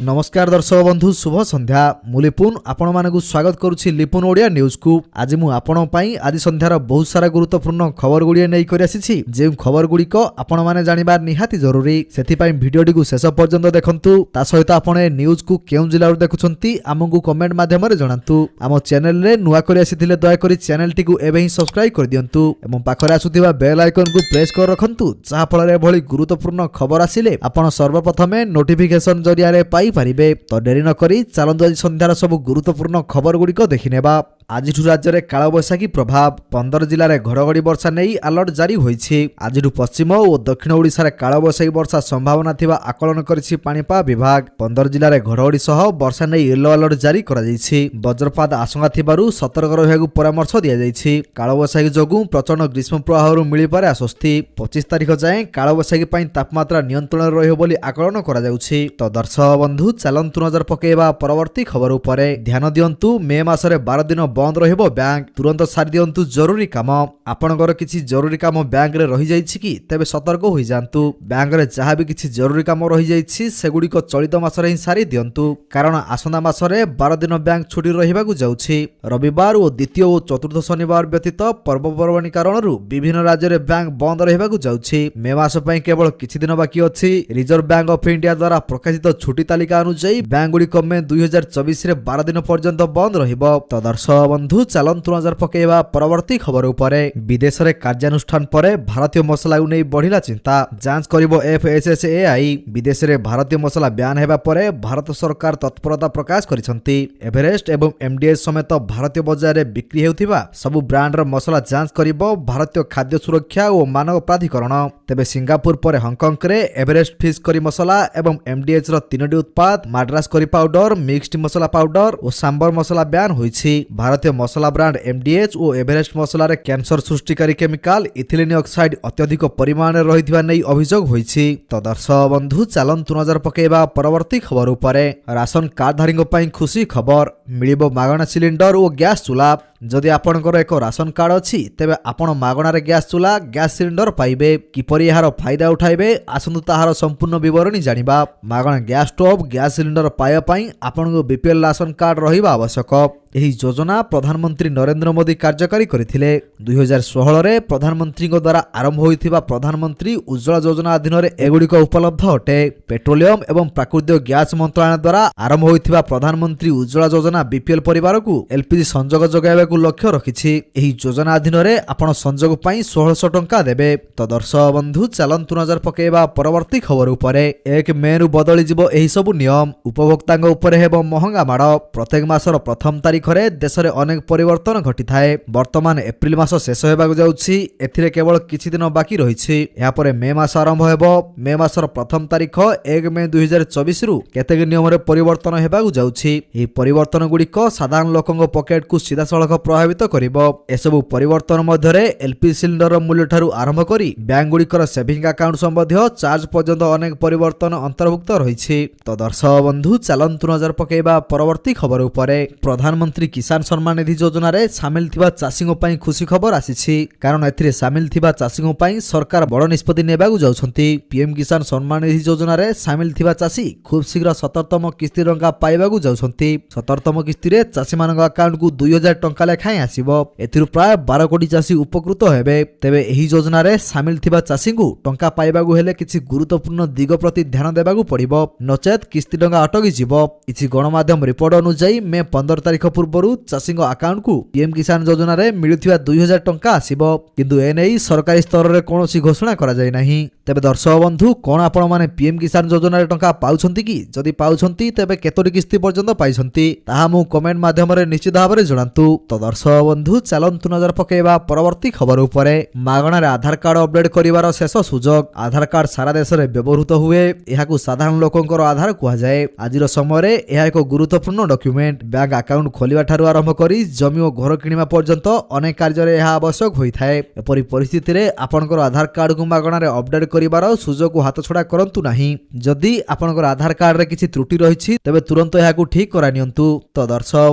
नमस्कार दर्शक बंधु शुभ संध्या मु लिपुन आपण मानकु स्वागत करुछि लिपुन ओडिया न्यूज को। आज मु आपण पई आदि संध्यार बहुत सारा गुरुत्वपूर्ण खबर गुड़िए नै करि आसीछि जे खबर गुड़िक आपण माने जानिबार निहाती जरूरी। सेति पई भिडियोटी को शेष पर्यंत देखंतु। ता सहित आपण न्यूज को केउ जिल्ला रो देखुछंती हमकु कमेंट माध्यम रे जणांतु। आम चैनल रे नुवा करि आसीथिले दया करि चैनल टी को एबे ही सब्सक्राइब कर दियंतु एवं पाखरे आसुथिबा बेल आइकन को प्रेस कर रखंतु जहा फल रे भली गुरुत्वपूर्ण खबर आसिले आपण सर्वप्रथमे नोटिफिकेशन जरिया रे पाई पारिबे। तो डेरी न करी चलंतु आज संध्यार सब गुरुत्वपूर्ण खबर गुड़िक देखिनेबा। आज राज्य में कालबैशाखी प्रभाव 15 जिले में घड़घड़ी वर्षा नहीं अलर्ट जारी होईछि। आज पश्चिम और दक्षिण ओडिशा रे कालबैशाखी वर्षा संभावना थिबा आकलन करिछि पाणीपाग विभाग। 15 जिले में घड़घड़ी सह वर्षा नहीं येलो अलर्ट जारी करा जायछि। वज्रपात आशंका थिबारु सतर्क रहिबाकु परामर्श दिया जायछि। कालबैशाखी जोगु प्रचंड ग्रीष्म प्रवाहरु मिली पारे आश्वस्ति। 25 तारिख जाए कालबैशाखी पई तापमात्रा नियंत्रण रहिबो बोली आकलन करा जाउछि। तो दर्शक बंधु चलंतु नजर पकेबा परवर्ती खबर उपरे ध्यान दियंतु। मे मासरे 12 दिन बंद रहिबो बैंक। तुरंत सारी दियंतु जरूरी काम। आपनकर किछि जरूरी काम बैंक रे रहि जाइछि कि तेबे सतर्क होई जानतु। बैंक रे जहा भी किछि जरूरी काम रहि जाइछि सेगुडी को चलित मासरे ही सारी दियंतु कारण आसंदा मासरे 12 दिन बैंक छुटी रहिबाकु जाउछि। रविवार और द्वितीय और चतुर्थ शनिवार व्यतीत पर्वपर्वाणी कारणरु विभिन्न राज्य रे बैंक बंद रहिबाकु जाउछि। मे मास पई केवल किछि दिन बाकी अछि। रिजर्व बैंक ऑफ इंडिया द्वारा प्रकाशित छुटी तालिका अनुसार बैंक गुडी में 2024 रे 12 दिन पर्यंत बंद रहिबो। तो दर्शक बंधु चलंतु नजर पकेबा परवर्ती खबर उपरे। विदेश रे कार्यानुष्ठान परे भारतीय मसला नै बढ़िला चिंता। जांच करिबो एफएसएसएआई। विदेश रे भारतीय मसला ब्यान हेबा परे भारत सरकार तत्परता प्रकाश करिसंती। एवरेस्ट एवं एमडीएच समेत भारतीय बाजार रे बिक्री हेउथिबा सब ब्रांड रो मसला जांच करिबो भारतीय खाद्य सुरक्षा और मानव प्राधिकरण। तेबे सिंगापुर परे हांगकांग रे एवरेस्ट फिश करी मसला एवं एमडीएच रो 3टी उत्पाद माड्रास करी पाउडर, मिक्स्ड मसला पाउडर और सांबर मसला ब्यान होईछि। भारतीय मसला ब्रांड एमडीएच और एवरेस्ट मसला रे कैंसर सृष्टिकारी केमिकल इथिलीन ऑक्साइड अत्यधिक परिमाण रे रहिथिबा नै अभियोग होईछि। तो दर्शक बंधु चलंतु नजर पकेबा परवर्ती खबर उपरे। राशन कार्डधारी पई खुशी खबर मिलिबो मागणा सिलिंडर और गैस चूल्हा। जदि आपनकर एक राशन कार्ड अछि तेबे आपण मागणार गैस चूल्हा गैस सिलिंडर पाइबे। किपरि यार फायदा उठाइबे आसंतु ताहार संपूर्ण विवरणी जानिबा। मागणा गैस स्टोव गैस सिलिंडर पाइबा पई आपनको बीपीएल राशन कार्ड रहिबा आवश्यक। एही योजना प्रधानमंत्री नरेंद्र मोदी कार्यकारी करथिले। 2016 रे प्रधानमंत्री द्वारा आरंभ होइथिबा प्रधानमंत्री उज्ज्वला योजना अधीन रे एगुडी को उपलब्ध अटे। पेट्रोलियम एवं प्राकृतिक गैस मंत्रालय द्वारा आरंभ होइथिबा प्रधानमंत्री उज्ज्वला योजना बीपीएल परिवार को एलपीजी संजोग जोगाइबाकु लक्ष्य रखिछि। एही योजना अधीन रे आपण संजोग पई 1600 टंका देबे। तो दर्शक बंधु चलंतु नजर पकेबा परवर्ती खबर उपरे। 1 मे रु बदली जिवो एही सब नियम। उपभोक्तांग उपरे हेबो महंगा माड। प्रत्येक मासर प्रथम तारिख रे देश रे अनेक परिवर्तन घटी थाए। वर्तमान एप्रिल मास शेष हेबाकु जाउछि। एथिरे केवल किछि दिन बाकी रहिछि। या परे मे मास आरंभ हेबो। मे मासर प्रथम तारिख 1 मे 2024 रु केतेक नियम रे परिवर्तन हेबाकु जाउछि। एही परिवर्तन गुडीक साधारण लोकंग पॉकेट को सीधा सड़क प्रभावित करिवो। एसबु परिवर्तन मध्यरे एलपीजी सिलिंडर मूल्य ठारू आरंभ करी बैंक गुडीकर सेविंग अकाउंट संबंधी चार्ज पर्यंत अनेक परिवर्तन अंतर्भुक्त रहिछि। तो दर्शक बंधु चलंतु नजर पकेबा परवर्ती खबर उपरे। प्रधानमंत्री किसान सम्मान निधि योजना रे शामिल थिबा चाषींग पई खुशी खबर आसीछि कारण एथिरे शामिल थिबा चाषींग पई सरकार बड़ निष्पत्ति नेबाकु जाउछंती। पीएम किसान सम्मान निधि योजना रे शामिल थिबा चाषी खूब शीघ्र 17तम किस्ती टंका पाइबाकु जाउछंती। 17तम किस्ती रे चाषी मानक अकाउंट को 2000 टंका लेखाय आसीबो। एथिरु प्राय 12 कोटी चाषी उपकृत हेबे। तेबे एही योजना रे शामिल थिबा चाषी को टंका पाइबाकु हेले किछि गुरुत्वपूर्ण दिग प्रति ध्यान देबाकु पड़िबो नचेत किस्ती टंका अटकी जिवो। किछि गणमाध्यम रिपोर्ट अनुसार मे 15 तारिख पूर्व चाषी अकाउंट को पीएम किसान योजना रे मिलुथिबा 2000 टंका आसीबो किंतु एनै सरकारी स्तर रे कोनोसी घोषणा करा जाय नाही। तेबे दर्शक बंधु कोन आपण माने पीएम किसान योजना रे टंका पाउछंती कि जदि पाउछंती तेबे केतोटी किस्ती पर्यंत पाइछंती ताहा मु कमेंट माध्यम रे निश्चित भाबरे जणांतु। तो दर्शक बंधु चलंतु नजर पकेबा परवर्ती खबर उपरे। मागणा रे आधार कार्ड अपडेट करिवार शेष सुजोग। आधार कार्ड सारा देश रे व्यवहृत हुए। एहाकु साधारण लोकंकर आधार कुहा जाय। आजिर समय रे एहा एक गुरुत्वपूर्ण डॉक्यूमेंट। बैंक अकाउंट खोलिबा ठारू आरंभ करी जमी और घर किनिबा पर्यंत अनेक कार्य रे एहा आवश्यक होइथाय। एपरि परिस्थिति रे आपनकर आधार कार्ड को मागणा रे अपडेट करिवार सुजोग को हाथ छडा करंतु नाही। जदि आपनकर आधार कार्ड रे किछि त्रुटि रहिछि तेबे तुरंत एहाकु ठीक करा नियंतु। तो दर्शक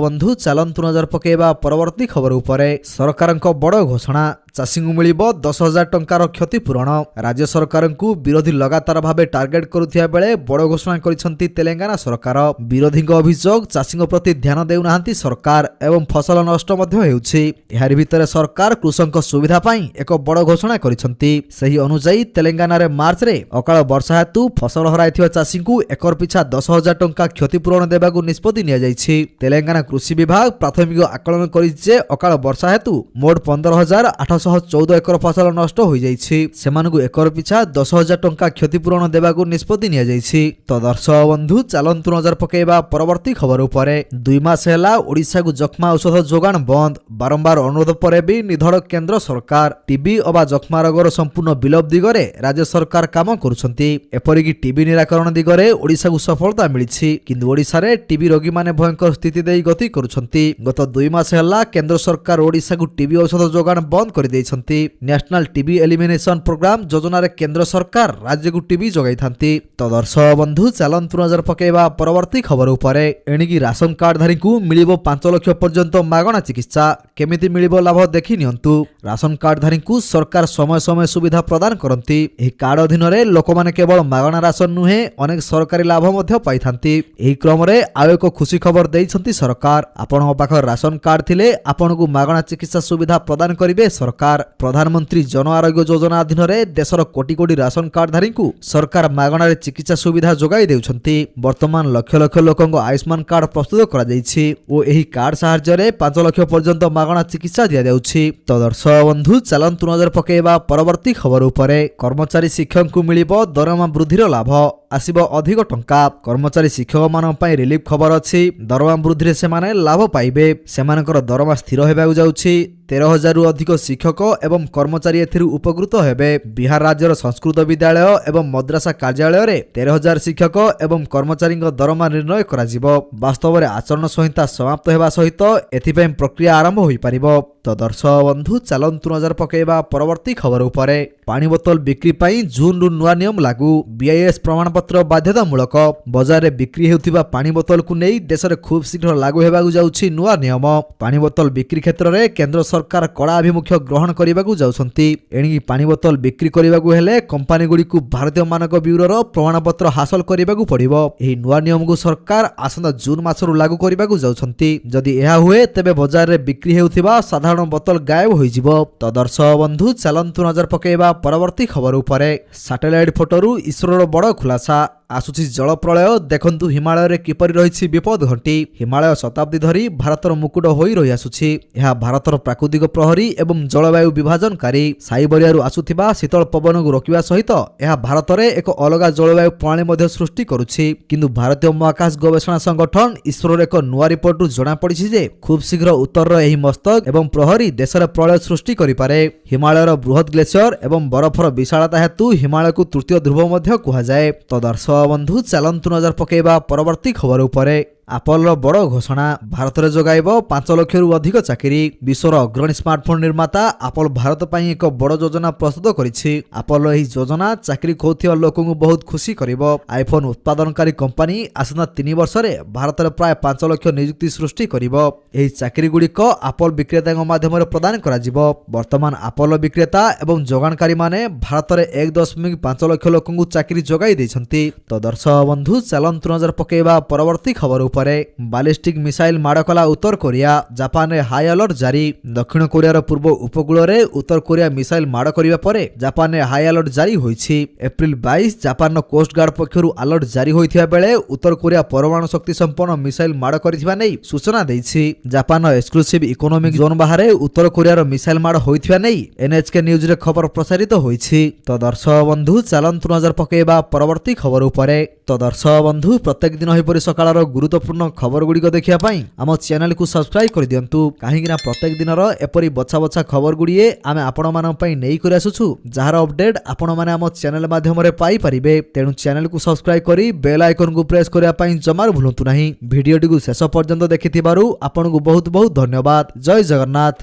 बंधु चलंतु नजर पकेबा परवर्ती खबर उपरे। सरकारक बड़ घोषणा ଚାଷୀଙ୍କୁ ମିଳିବ 10,000 ଟଙ୍କାର କ୍ଷତିପୂରଣ। ରାଜ୍ୟ ସରକାରଙ୍କୁ ବିରୋଧୀ ଲଗାତାର ଭାବେ ଟାର୍ଗେଟ କରୁଥିବା ବେଳେ ବଡ଼ ଘୋଷଣା କରିଛନ୍ତି ତେଲେଙ୍ଗାନା ସରକାର। ବିରୋଧୀଙ୍କ ଅଭିଯୋଗ ଚାଷୀଙ୍କ ପ୍ରତି ଧ୍ୟାନ ଦେଉନାହାନ୍ତି ସରକାର ଏବଂ ଫସଲ ନଷ୍ଟ ମଧ୍ୟ ହେଉଛି। ଏହାରି ଭିତରେ ସରକାର କୃଷକଙ୍କ ସୁବିଧା ପାଇଁ ଏକ ବଡ଼ ଘୋଷଣା କରିଛନ୍ତି। ସେହି ଅନୁଯାୟୀ ତେଲେଙ୍ଗାନାରେ ମାର୍ଚ୍ଚରେ ଅକାଳ ବର୍ଷା ହେତୁ ଫସଲ ହରାଇଥିବା ଚାଷୀଙ୍କୁ ଏକର ପିଛା 10,000 ଟଙ୍କା କ୍ଷତିପୂରଣ ଦେବାକୁ ନିଷ୍ପତ୍ତି ନିଆଯାଇଛି। ତେଲେଙ୍ଗାନା କୃଷି ବିଭାଗ ପ୍ରାଥମିକ ଆକଳନ କରିଛି ଯେ ଅକାଳ ବର୍ଷା ହେତୁ ମୋଟ 15,814 ଏକର ଫସଲ ନଷ୍ଟ ହୋଇଯାଇଛି। ସେମାନଙ୍କୁ ଏକର ପିଛା 10,000 ଟଙ୍କା କ୍ଷତିପୂରଣ ଦେବାକୁ ନିଷ୍ପତ୍ତି ନିଆଯାଇଛି। ତ ଦର୍ଶକ ବନ୍ଧୁ ଚାଲନ୍ତୁ ନଜର ପକାଇବା ପରବର୍ତ୍ତୀ ଖବର ଉପରେ। 2 ମାସ ହେଲା ଓଡ଼ିଶାକୁ ଯକ୍ଷ୍ମା ଔଷଧ ଯୋଗାଣ ବନ୍ଦ। ବାରମ୍ବାର ଅନୁରୋଧ ପରେ ବି ନିଧଡ଼ କେନ୍ଦ୍ର ସରକାର। ଟିବି ଅବା ଯକ୍ଷ୍ମା ରୋଗର ସମ୍ପୂର୍ଣ୍ଣ ବିଲୋପ ଦିଗରେ ରାଜ୍ୟ ସରକାର କାମ କରୁଛନ୍ତି। ଏପରିକି ଟିବି ନିରାକରଣ ଦିଗରେ ଓଡ଼ିଶାକୁ ସଫଳତା ମିଳିଛି, କିନ୍ତୁ ଓଡ଼ିଶାରେ ଟିବି ରୋଗୀମାନେ ଭୟଙ୍କର ସ୍ଥିତି ଦେଇ ଗତି କରୁଛନ୍ତି। ଗତ 2 ମାସ ହେଲା କେନ୍ଦ୍ର ସରକାର ଓଡ଼ିଶାକୁ ଟିବି ଔଷଧ ଯୋଗାଣ ବନ୍ଦ କରିଦେଇଛନ୍ତି। ନ୍ୟାସନାଲ ଟିବି ଏଲିମିନେସନ ପ୍ରୋଗ୍ରାମ ଯୋଜନାରେ କେନ୍ଦ୍ର ସରକାର ରାଜ୍ୟକୁ ଟିବି ଯୋଗାଇଥାନ୍ତି। ତ ଦର୍ଶକ ବନ୍ଧୁ ଚାଲନ୍ତୁ ନଜର ପକାଇବା ପରବର୍ତ୍ତୀ ଖବର ଉପରେ। ଏଣିକି ରାସନ କାର୍ଡଧାରୀଙ୍କୁ ମିଳିବ 5 ଲକ୍ଷ ପର୍ଯ୍ୟନ୍ତ ମାଗଣା ଚିକିତ୍ସା। କେମିତି ମିଳିବ ଲାଭ ଦେଖି ନିଅନ୍ତୁ। ରାସନ କାର୍ଡଧାରୀଙ୍କୁ ସରକାର ସମୟ ସମୟ ସୁବିଧା ପ୍ରଦାନ କରନ୍ତି। ଏହି କାର୍ଡ ଅଧୀନରେ ଲୋକମାନେ କେବଳ ମାଗଣା ରାସନ ନୁହେଁ ଅନେକ ସରକାରୀ ଲାଭ ମଧ୍ୟ ପାଇଥାନ୍ତି। ଏହି କ୍ରମରେ ଆଉ ଏକ ଖୁସି ଖବର ଦେଇଛନ୍ତି ସରକାର। ଆପଣଙ୍କ ପାଖରେ ରାସନ କାର୍ଡ ଥିଲେ ଆପଣଙ୍କୁ ମାଗଣା ଚିକିତ୍ସା ସୁବିଧା ପ୍ରଦାନ କରିବେ ସରକାର। ପ୍ରଧାନମନ୍ତ୍ରୀ ଜନ ଆରୋଗ୍ୟ ଯୋଜନା ଅଧୀନରେ ଦେଶର କୋଟି କୋଟି ରାସନ କାର୍ଡଧାରୀଙ୍କୁ ସରକାର ମାଗଣାରେ ଚିକିତ୍ସା ସୁବିଧା ଯୋଗାଇ ଦେଉଛନ୍ତି। ବର୍ତ୍ତମାନ ଲକ୍ଷ ଲକ୍ଷ ଲୋକଙ୍କ ଆୟୁଷ୍ମାନ କାର୍ଡ ପ୍ରସ୍ତୁତ କରାଯାଇଛି ଓ ଏହି କାର୍ଡ ସାହାଯ୍ୟରେ 5 ଲକ୍ଷ ପର୍ଯ୍ୟନ୍ତ ମାଗଣା ଚିକିତ୍ସା ଦିଆଯାଉଛି। ତ ଦର୍ଶକ ବନ୍ଧୁ ଚାଲନ୍ତୁ ନଜର ପକାଇବା ପରବର୍ତ୍ତୀ ଖବର ଉପରେ। କର୍ମଚାରୀ ଶିକ୍ଷକଙ୍କୁ ମିଳିବ ଦରମା ବୃଦ୍ଧିର ଲାଭ। ଆସିବ ଅଧିକ ଟଙ୍କା। କର୍ମଚାରୀ ଶିକ୍ଷକମାନଙ୍କ ପାଇଁ ରିଲିଫ ଖବର ଅଛି। ଦରମା ବୃଦ୍ଧିରେ ସେମାନେ ଲାଭ ପାଇବେ। ସେମାନଙ୍କର ଦରମା ସ୍ଥିର ହେବାକୁ ଯାଉଛି। 13,000ରୁ ଅଧିକ ଶିକ୍ଷକ ଏବଂ କର୍ମଚାରୀ ଏଥିରୁ ଉପକୃତ ହେବେ। ବିହାର ରାଜ୍ୟର ସଂସ୍କୃତ ବିଦ୍ୟାଳୟ ଏବଂ ମଦ୍ରାସା କାର୍ଯ୍ୟାଳୟରେ 13,000 ଶିକ୍ଷକ ଏବଂ କର୍ମଚାରୀଙ୍କ ଦରମା ନିର୍ଣ୍ଣୟ କରାଯିବ। ବାସ୍ତବରେ ଆଚରଣ ସଂହିତା ସମାପ୍ତ ହେବା ସହିତ ଏଥିପାଇଁ ପ୍ରକ୍ରିୟା ଆରମ୍ଭ ହୋଇପାରିବ। ତ ଦର୍ଶକ ବନ୍ଧୁ ଚାଲନ୍ତୁ ନଜର ପକାଇବା ପରବର୍ତ୍ତୀ ଖବର ଉପରେ। ପାଣି ବୋତଲ ବିକ୍ରି ପାଇଁ ଜୁନରୁ ନୂଆ ନିୟମ ଲାଗୁ। BIS ପ୍ରମାଣପତ୍ର ବାଧ୍ୟତାମୂଳକ। ବଜାରରେ ବିକ୍ରି ହେଉଥିବା ପାଣି ବୋତଲକୁ ନେଇ ଦେଶରେ ଖୁବ୍ ଶୀଘ୍ର ଲାଗୁ ହେବାକୁ ଯାଉଛି ନୂଆ ନିୟମ। ପାଣି ବୋତଲ ବିକ୍ରି କ୍ଷେତ୍ରରେ କେନ୍ଦ୍ର ସରକାର କଡ଼ା ଆଭିମୁଖ୍ୟ ଗ୍ରହଣ କରିବାକୁ ଯାଉଛନ୍ତି। ଏଣିକି ପାଣି ବୋତଲ ବିକ୍ରି କରିବାକୁ ହେଲେ କମ୍ପାନୀଗୁଡ଼ିକୁ ଭାରତୀୟ ମାନକ ବ୍ୟୁରୋର ପ୍ରମାଣପତ୍ର ହାସଲ କରିବାକୁ ପଡ଼ିବ। ଏହି ନୂଆ ନିୟମକୁ ସରକାର ଆସନ୍ତା ଜୁନ ମାସରୁ ଲାଗୁ କରିବାକୁ ଯାଉଛନ୍ତି। ଯଦି ଏହା ହୁଏ ତେବେ ବଜାରରେ ବିକ୍ରି ହେଉଥିବା ସାଧାରଣ ବୋତଲ ଗାୟବ ହୋଇଯିବ। ତ ଦର୍ଶକ ବନ୍ଧୁ ଚାଲନ୍ତୁ ନଜର ପକାଇବା ପରବର୍ତ୍ତୀ ଖବର ଉପରେ। ସାଟେଲାଇଟ ଫଟୋରୁ ଇସ୍ରୋର ବଡ଼ ଖୁଲାସା। ଆସୁଛି ଜଳ ପ୍ରଳୟ, ଦେଖନ୍ତୁ ହିମାଳୟରେ କିପରି ରହିଛି ବିପଦ ଘଣ୍ଟି। ହିମାଳୟ ଶତାବ୍ଦୀ ଧରି ଭାରତର ମୁକୁଟ ହୋଇ ରହି ଆସୁଛି। ଏହା ଭାରତର ପ୍ରାକୃତିକ ପ୍ରହରୀ ଏବଂ ଜଳବାୟୁ ବିଭାଜନକାରୀ। ସାଇବେରିଆରୁ ଆସୁଥିବା ଶୀତଳ ପବନକୁ ରୋକିବା ସହିତ ଏହା ଭାରତରେ ଏକ ଅଲଗା ଜଳବାୟୁ ପ୍ରଣାଳୀ ମଧ୍ୟ ସୃଷ୍ଟି କରୁଛି। କିନ୍ତୁ ଭାରତୀୟ ମହାକାଶ ଗବେଷଣା ସଂଗଠନ ଇସ୍ରୋର ଏକ ନୂଆ ରିପୋର୍ଟରୁ ଜଣାପଡ଼ିଛି ଯେ ଖୁବ୍ ଶୀଘ୍ର ଉତ୍ତରର ଏହି ମସ୍ତକ ଏବଂ ପ୍ରହରୀ ଦେଶରେ ପ୍ରଳୟ ସୃଷ୍ଟି କରିପାରେ। ହିମାଳୟର ବୃହତ ଗ୍ଲେସିୟର ଏବଂ ବରଫର ବିଶାଳତା ହେତୁ ହିମାଳୟକୁ ତୃତୀୟ ଧ୍ରୁବ ମଧ୍ୟ କୁହାଯାଏ। ତ ଦର୍ଶକ ବନ୍ଧୁ ଚାଲନ୍ତୁ ନଜର ପକାଇବା ପରବର୍ତ୍ତୀ ଖବର ଉପରେ। ଆପଲର ବଡ଼ ଘୋଷଣା। ଭାରତରେ ଯୋଗାଇବ 5 ଲକ୍ଷରୁ ଅଧିକ ଚାକିରି। ବିଶ୍ୱର ଅଗ୍ରଣୀ ସ୍ମାର୍ଟଫୋନ ନିର୍ମାତା ଆପଲ ଭାରତ ପାଇଁ ଏକ ବଡ଼ ଯୋଜନା ପ୍ରସ୍ତୁତ କରିଛି। ଆପଲର ଏହି ଯୋଜନା ଚାକିରି ଖୋଜୁଥିବା ଲୋକଙ୍କୁ ବହୁତ ଖୁସି କରିବ। ଆଇଫୋନ ଉତ୍ପାଦନକାରୀ କମ୍ପାନୀ ଆସନ୍ତା 3 ବର୍ଷରେ ଭାରତରେ ପ୍ରାୟ 5 ଲକ୍ଷ ନିଯୁକ୍ତି ସୃଷ୍ଟି କରିବ। ଏହି ଚାକିରିଗୁଡ଼ିକ ଆପଲ ବିକ୍ରେତାଙ୍କ ମାଧ୍ୟମରେ ପ୍ରଦାନ କରାଯିବ। ବର୍ତ୍ତମାନ ଆପଲ ବିକ୍ରେତା ଏବଂ ଯୋଗାଣକାରୀମାନେ ଭାରତରେ 1.5 ଲକ୍ଷ ଲୋକଙ୍କୁ ଚାକିରି ଯୋଗାଇ ଦେଇଛନ୍ତି। ତ ଦର୍ଶକ ବନ୍ଧୁ ଚାଲନ୍ତୁ ନଜର ପକାଇବା ପରବର୍ତ୍ତୀ ଖବର ଉପରେ। ବାଲିଷ୍ଟିକ୍ ମିସାଇଲ ମାଡ଼ କଲା ଉତ୍ତର କୋରିଆ। ଜାପାନରେ ହାଇ ଆଲର୍ଟ ଜାରି। ଦକ୍ଷିଣ କୋରିଆର ପୂର୍ବ ଉପକୂଳରେ ଉତ୍ତର କୋରିଆ ମିସାଇଲ ମାଡ଼ କରିବା ପରେ ଜାପାନରେ ହାଇ ଆଲର୍ଟ ଜାରି ହୋଇଛି। ଏପ୍ରିଲ 22 ଜାପାନର କୋଷ୍ଟଗାର୍ଡ ପକ୍ଷରୁ ଆଲର୍ଟ ଜାରି ହୋଇଥିବା ବେଳେ ଉତ୍ତର କୋରିଆ ପରମାଣୁ ଶକ୍ତି ସମ୍ପନ୍ନ ମିସାଇଲ ମାଡ଼ କରିଥିବା ନେଇ ସୂଚନା ଦେଇଛି। ଜାପାନର ଏକ୍ସକ୍ଲୁସିଭ ଇକୋନୋମିକ୍ ଜୋନ୍ ବାହାରେ ଉତ୍ତର କୋରିଆର ମିସାଇଲ ମାଡ଼ ହୋଇଥିବା ନେଇ NHK ନ୍ୟୁଜରେ ଖବର ପ୍ରସାରିତ ହୋଇଛି। ତ ଦର୍ଶକ ବନ୍ଧୁ ଚାଲନ୍ତୁ ନଜର ପକାଇବା ପରବର୍ତ୍ତୀ ଖବର ଉପରେ। ତ ଦର୍ଶକ ବନ୍ଧୁ ପ୍ରତ୍ୟେକ ଦିନ ଏହିପରି ସକାଳର ଗୁରୁତ୍ୱପୂର୍ଣ୍ଣ ଖବରଗୁଡ଼ିକ ଦେଖିବା ପାଇଁ ଆମ ଚ୍ୟାନେଲକୁ ସବସ୍କ୍ରାଇବ କରିଦିଅନ୍ତୁ। କାହିଁକିନା ପ୍ରତ୍ୟେକ ଦିନର ଏପରି ବଛା ବଛା ଖବରଗୁଡ଼ିଏ ଆମେ ଆପଣମାନଙ୍କ ପାଇଁ ନେଇକରି ଆସୁଛୁ, ଯାହାର ଅପଡେଟ୍ ଆପଣମାନେ ଆମ ଚ୍ୟାନେଲ ମାଧ୍ୟମରେ ପାଇପାରିବେ। ତେଣୁ ଚ୍ୟାନେଲକୁ ସବସ୍କ୍ରାଇବ କରି ବେଲ୍ ଆଇକନକୁ ପ୍ରେସ୍ କରିବା ପାଇଁ ଜମାରୁ ଭୁଲନ୍ତୁ ନାହିଁ। ଭିଡ଼ିଓଟିକୁ ଶେଷ ପର୍ଯ୍ୟନ୍ତ ଦେଖିଥିବାରୁ ଆପଣଙ୍କୁ ବହୁତ ବହୁତ ଧନ୍ୟବାଦ। ଜୟ ଜଗନ୍ନାଥ।